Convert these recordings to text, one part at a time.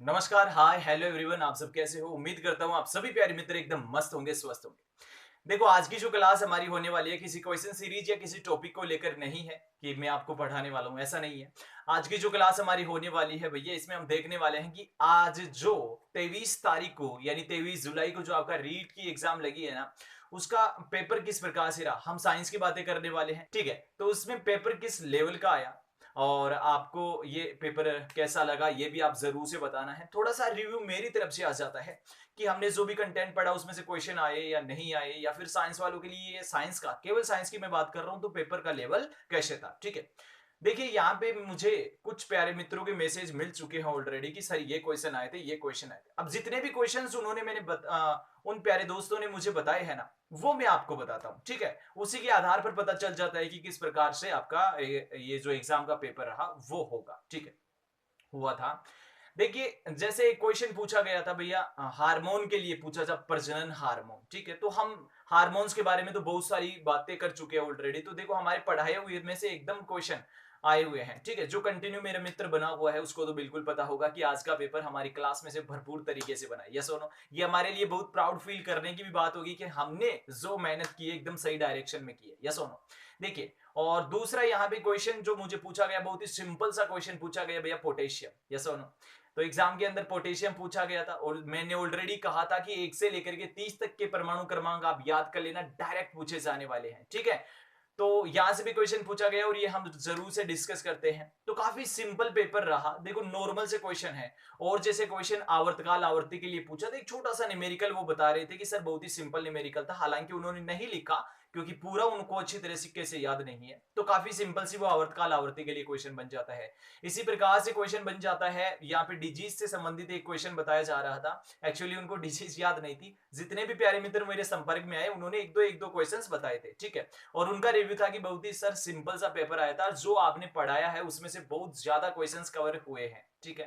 नमस्कार, हाय, hello everyone. आप सब कैसे हो? उम्मीद करता हूँ आप सभी प्यारे मित्र एकदम मस्त होंगे, स्वस्थ होंगे। देखो, आज की जो क्लास हमारी होने वाली है किसी क्वेश्चन सीरीज या किसी टॉपिक को लेकर नहीं है कि मैं आपको पढ़ाने वाला हूँ, ऐसा नहीं है। आज की जो क्लास हमारी होने वाली है भैया, इसमें हम देखने वाले हैं कि आज जो 23 तारीख को यानी 23 जुलाई को जो आपका रीट की एग्जाम लगी है ना, उसका पेपर किस प्रकार से रहा। हम साइंस की बातें करने वाले हैं, ठीक है। तो उसमें पेपर किस लेवल का आया और आपको ये पेपर कैसा लगा, ये भी आप जरूर से बताना है। थोड़ा सा रिव्यू मेरी तरफ से आ जाता है कि हमने जो भी कंटेंट पढ़ा उसमें से क्वेश्चन आए या नहीं आए, या फिर साइंस वालों के लिए, साइंस का, केवल साइंस की मैं बात कर रहा हूं, तो पेपर का लेवल कैसे था, ठीक है। देखिए, यहाँ पे मुझे कुछ प्यारे मित्रों के मैसेज मिल चुके हैं ऑलरेडी कि सर ये क्वेश्चन आए थे, ये क्वेश्चन आए थे। अब जितने भी क्वेश्चन उन्होंने उन प्यारे दोस्तों ने मुझे बताए हैं ना, वो मैं आपको बताता हूँ, ठीक है। उसी के आधार पर पता चल जाता है कि किस प्रकार से आपका ये जो एग्जाम का पेपर रहा वो होगा, ठीक है। हुआ था, देखिए, जैसे एक क्वेश्चन पूछा गया था भैया, हार्मोन के लिए पूछा था, प्रजनन हार्मोन, ठीक है। तो हम हार्मोन्स के बारे में तो बहुत सारी बातें कर चुके हैं ऑलरेडी। तो देखो, हमारे पढ़ाए हुए में से एकदम क्वेश्चन आए हुए हैं, ठीक है। जो कंटिन्यू मेरा मित्र बना हुआ है उसको तो बिल्कुल पता होगा कि आज का पेपर हमारी क्लास में से भरपूर तरीके से बना है। यस और नो? ये हमारे लिए बहुत प्राउड फील करने की भी बात होगी कि हमने जो मेहनत की है एकदम सही डायरेक्शन में की है। यस और नो? देखिए, और दूसरा यहाँ पे क्वेश्चन जो मुझे पूछा गया, बहुत ही सिंपल सा क्वेश्चन पूछा गया भैया, पोटेशियम। यस और नो? तो एग्जाम के अंदर पोटेशियम पूछा गया था और मैंने ऑलरेडी कहा था कि 1 से लेकर के 30 तक के परमाणु क्रमांक आप याद कर लेना, डायरेक्ट पूछे जाने वाले हैं, ठीक है। तो यहां से भी क्वेश्चन पूछा गया और ये हम जरूर से डिस्कस करते हैं। तो काफी सिंपल पेपर रहा, देखो नॉर्मल से क्वेश्चन है। और जैसे क्वेश्चन आवर्तकाल आवर्ती के लिए पूछा था, एक छोटा सा न्यूमेरिकल वो बता रहे थे कि सर बहुत ही सिंपल न्यूमेरिकल था, हालांकि उन्होंने नहीं लिखा क्योंकि पूरा उनको अच्छी तरह सिक्के से याद नहीं है। तो काफी सिंपल सी वो आवर्तकाल आवर्ती के लिए क्वेश्चन बन जाता है। इसी प्रकार से क्वेश्चन बन जाता है, यहाँ पे डिजीज से संबंधित एक क्वेश्चन बताया जा रहा था। एक्चुअली उनको डिजीज याद नहीं थी। जितने भी प्यारे मित्र मेरे संपर्क में आए उन्होंने एक दो क्वेश्चंस बताए थे, ठीक है। और उनका रिव्यू था कि बहुत ही सर सिंपल सा पेपर आया था, जो आपने पढ़ाया है उसमें से बहुत ज्यादा क्वेश्चंस कवर हुए हैं, ठीक है।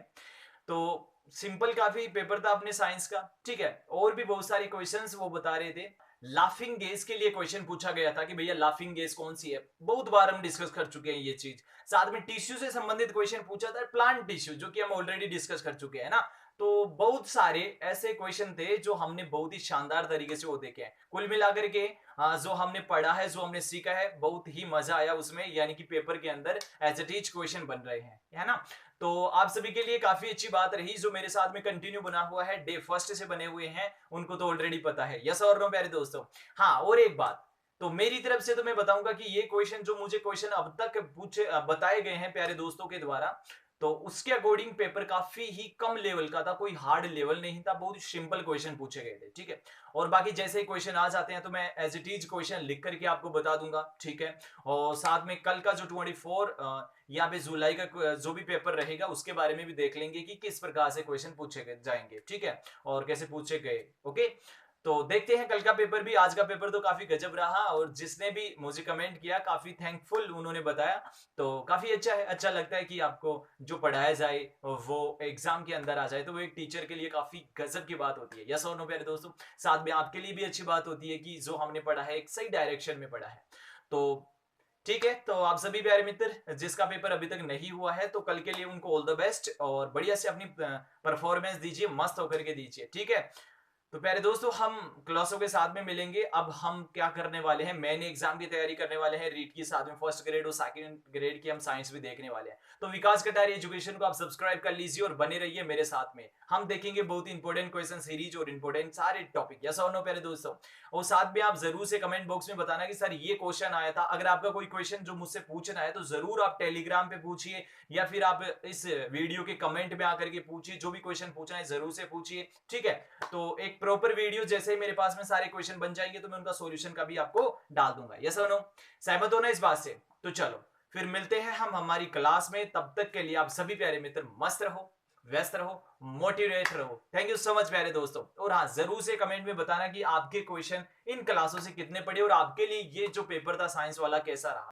तो सिंपल काफी पेपर था अपने साइंस का, ठीक है। और भी बहुत सारे क्वेश्चंस वो बता रहे थे। लाफिंग गैस के लिए क्वेश्चन पूछा गया था कि भैया लाफिंग गैस कौन सी है, बहुत बार हम डिस्कस कर चुके हैं ये चीज। साथ में टिश्यू से संबंधित क्वेश्चन पूछा था, प्लांट टिश्यू, जो कि हम ऑलरेडी डिस्कस कर चुके हैं ना। तो बहुत सारे ऐसे क्वेश्चन थे जो हमने बहुत ही शानदार तरीके से वो देखे हैं। कुल मिलाकर के जो हमने पढ़ा है, जो हमने सीखा है, बहुत ही मजा आया उसमें, यानी कि पेपर के अंदर एज इट इज क्वेश्चन बन रहे हैं, है ना। तो आप सभी के लिए काफी अच्छी बात रही, जो मेरे साथ में कंटिन्यू बना हुआ है, डे फर्स्ट से बने हुए हैं, उनको तो ऑलरेडी पता है। यस और नो प्यारे दोस्तों? हाँ, और एक बात, तो मेरी तरफ से तो मैं बताऊंगा कि ये क्वेश्चन जो मुझे क्वेश्चन अब तक पूछे बताए गए हैं प्यारे दोस्तों के द्वारा, तो उसके अकॉर्डिंग पेपर काफी ही कम लेवल का था, कोई हार्ड लेवल नहीं था, बहुत ही सिंपल क्वेश्चन पूछे गए थे, ठीक है। और बाकी जैसे ही क्वेश्चन आ जाते हैं तो मैं एज इट इज क्वेश्चन लिख करके आपको बता दूंगा, ठीक है। और साथ में कल का जो 24 यहाँ पे जुलाई का जो भी पेपर रहेगा उसके बारे में भी देख लेंगे कि किस प्रकार से क्वेश्चन पूछे जाएंगे, ठीक है, और कैसे पूछे गए। ओके, तो देखते हैं कल का पेपर भी। आज का पेपर तो काफी गजब रहा, और जिसने भी मुझे कमेंट किया काफी थैंकफुल उन्होंने बताया। तो काफी अच्छा है, अच्छा लगता है कि आपको जो पढ़ाया जाए वो एग्जाम के अंदर आ जाए, तो वो एक टीचर के लिए काफी गजब की बात होती है। यस और नो प्यारे दोस्तों? साथ में आपके लिए भी अच्छी बात होती है कि जो हमने पढ़ा है एक सही डायरेक्शन में पढ़ा है। तो ठीक है, तो आप सभी प्यारे मित्र जिसका पेपर अभी तक नहीं हुआ है, तो कल के लिए उनको ऑल द बेस्ट, और बढ़िया से अपनी परफॉर्मेंस दीजिए, मस्त होकर के दीजिए, ठीक है। तो प्यारे दोस्तों, हम क्लासों के साथ में मिलेंगे। अब हम क्या करने वाले हैं, मेन एग्जाम की तैयारी करने वाले हैं, रीट की, साथ में फर्स्ट ग्रेड और सेकंड ग्रेड की हम साइंस भी देखने वाले हैं। तो विकास कटारी एजुकेशन को आप सब्सक्राइब कर लीजिए और बने रहिए मेरे साथ में। हम देखेंगे बहुत ही इंपॉर्टेंट क्वेश्चन सीरीज और इंपॉर्टेंट सारे टॉपिक। यस और नो प्यारे दोस्तों? और साथ में आप जरूर से कमेंट बॉक्स में बताना कि सर ये क्वेश्चन आया था। अगर आपका कोई क्वेश्चन जो मुझसे पूछना है तो जरूर आप टेलीग्राम पे पूछिए, या फिर आप इस वीडियो के कमेंट में आकर के पूछिए। जो भी क्वेश्चन पूछना है जरूर से पूछिए, ठीक है। तो एक प्रॉपर वीडियो जैसे ही मेरे पास में सारे क्वेश्चन बन जाएंगे तो मैं उनका सॉल्यूशन का भी आपको डाल दूंगा। यस और नो? सहमत हो ना इस बात से? तो चलो फिर मिलते हैं हम हमारी क्लास में। तब तक के लिए आप सभी प्यारे मित्र मस्त रहो, व्यस्त रहो, मोटिवेट रहो। थैंक यू सो मच प्यारे दोस्तों। और हाँ, जरूर से कमेंट में बताना कि आपके क्वेश्चन इन क्लासों से कितने पढ़े और आपके लिए ये जो पेपर था साइंस वाला कैसा रहा।